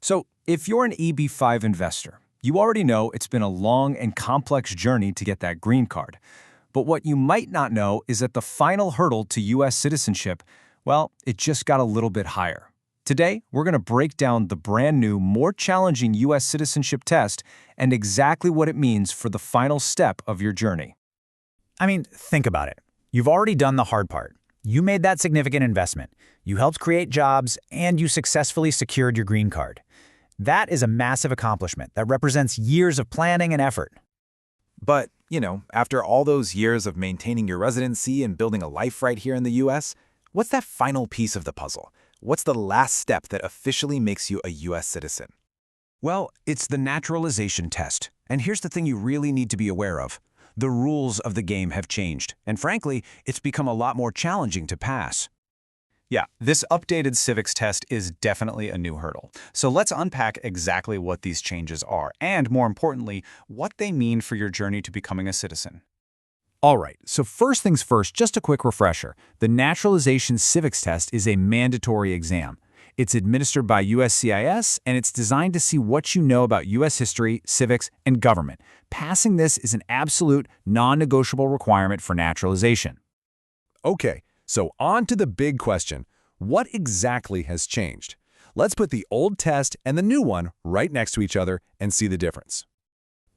So, if you're an EB-5 investor, you already know it's been a long and complex journey to get that green card. But what you might not know is that the final hurdle to U.S. citizenship, well, it just got a little bit higher. Today, we're going to break down the brand new, more challenging U.S. citizenship test and exactly what it means for the final step of your journey. I mean, think about it. You've already done the hard part. You made that significant investment. You helped create jobs, and you successfully secured your green card. That is a massive accomplishment that represents years of planning and effort. But, after all those years of maintaining your residency and building a life right here in the U.S., what's that final piece of the puzzle? What's the last step that officially makes you a U.S. citizen? Well, it's the naturalization test. And here's the thing you really need to be aware of. The rules of the game have changed, and frankly, it's become a lot more challenging to pass. Yeah, this updated civics test is definitely a new hurdle. So let's unpack exactly what these changes are, and more importantly, what they mean for your journey to becoming a citizen. All right, so first things first, just a quick refresher. The naturalization civics test is a mandatory exam. It's administered by USCIS, and it's designed to see what you know about U.S. history, civics, and government. Passing this is an absolute, non-negotiable requirement for naturalization. Okay, so on to the big question. What exactly has changed? Let's put the old test and the new one right next to each other and see the difference.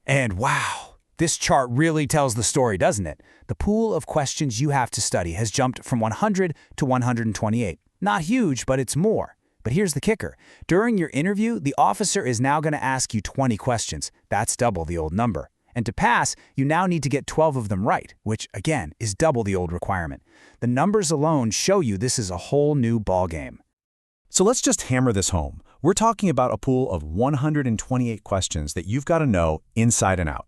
And wow, this chart really tells the story, doesn't it? The pool of questions you have to study has jumped from 100 to 128. Not huge, but it's more. But here's the kicker. During your interview, the officer is now going to ask you 20 questions. That's double the old number. And to pass, you now need to get 12 of them right, which, again, is double the old requirement. The numbers alone show you this is a whole new ballgame. So let's just hammer this home. We're talking about a pool of 128 questions that you've got to know inside and out.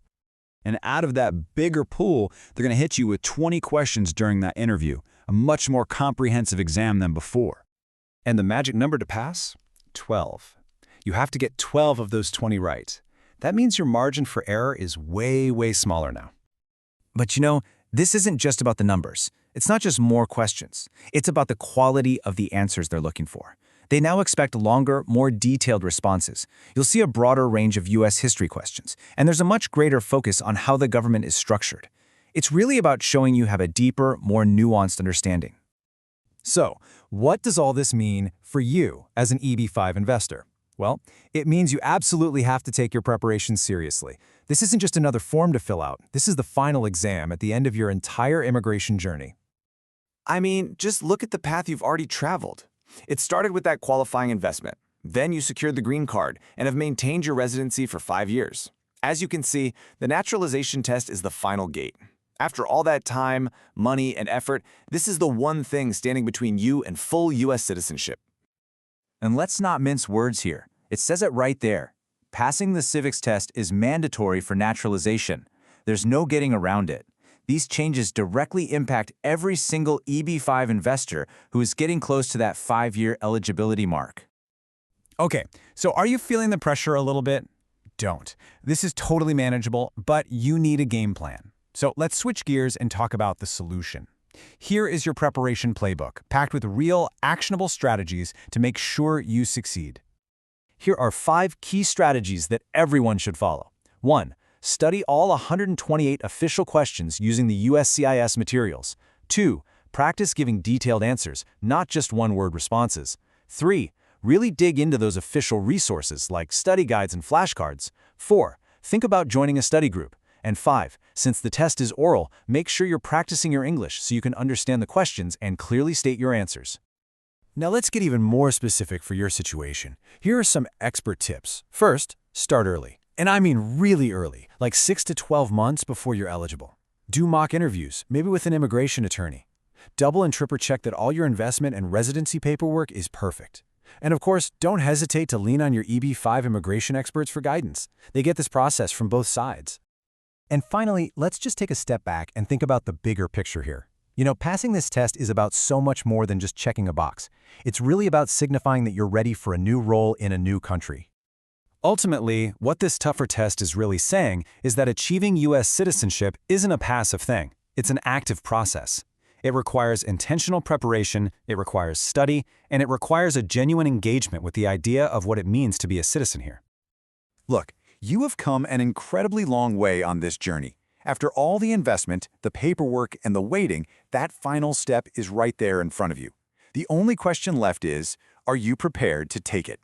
And out of that bigger pool, they're going to hit you with 20 questions during that interview, a much more comprehensive exam than before. And the magic number to pass? 12. You have to get 12 of those 20 right. That means your margin for error is way, way smaller now. But this isn't just about the numbers. It's not just more questions. It's about the quality of the answers they're looking for. They now expect longer, more detailed responses. You'll see a broader range of U.S. history questions, and there's a much greater focus on how the government is structured. It's really about showing you have a deeper, more nuanced understanding. So, what does all this mean for you as an EB-5 investor? Well, it means you absolutely have to take your preparation seriously. This isn't just another form to fill out. This is the final exam at the end of your entire immigration journey. I mean, just look at the path you've already traveled. It started with that qualifying investment. Then you secured the green card and have maintained your residency for 5 years. As you can see, the naturalization test is the final gate. After all that time, money, and effort, this is the one thing standing between you and full U.S. citizenship. And let's not mince words here. It says it right there. Passing the civics test is mandatory for naturalization. There's no getting around it. These changes directly impact every single EB-5 investor who is getting close to that 5-year eligibility mark. Okay, so are you feeling the pressure a little bit? Don't. This is totally manageable, but you need a game plan. So let's switch gears and talk about the solution. Here is your preparation playbook, packed with real, actionable strategies to make sure you succeed. Here are 5 key strategies that everyone should follow. 1. Study all 128 official questions using the USCIS materials. 2. Practice giving detailed answers, not just one-word responses. 3. Really dig into those official resources like study guides and flashcards. 4. Think about joining a study group. And 5, since the test is oral, make sure you're practicing your English so you can understand the questions and clearly state your answers. Now let's get even more specific for your situation. Here are some expert tips. First, start early. And I mean really early, like 6 to 12 months before you're eligible. Do mock interviews, maybe with an immigration attorney. Double and triple check that all your investment and residency paperwork is perfect. And of course, don't hesitate to lean on your EB-5 immigration experts for guidance. They get this process from both sides. And finally, let's just take a step back and think about the bigger picture here. Passing this test is about so much more than just checking a box. It's really about signifying that you're ready for a new role in a new country. Ultimately, what this tougher test is really saying is that achieving U.S. citizenship isn't a passive thing. It's an active process. It requires intentional preparation, it requires study, and it requires a genuine engagement with the idea of what it means to be a citizen here. Look, you have come an incredibly long way on this journey. After all the investment, the paperwork, and the waiting, that final step is right there in front of you. The only question left is, are you prepared to take it?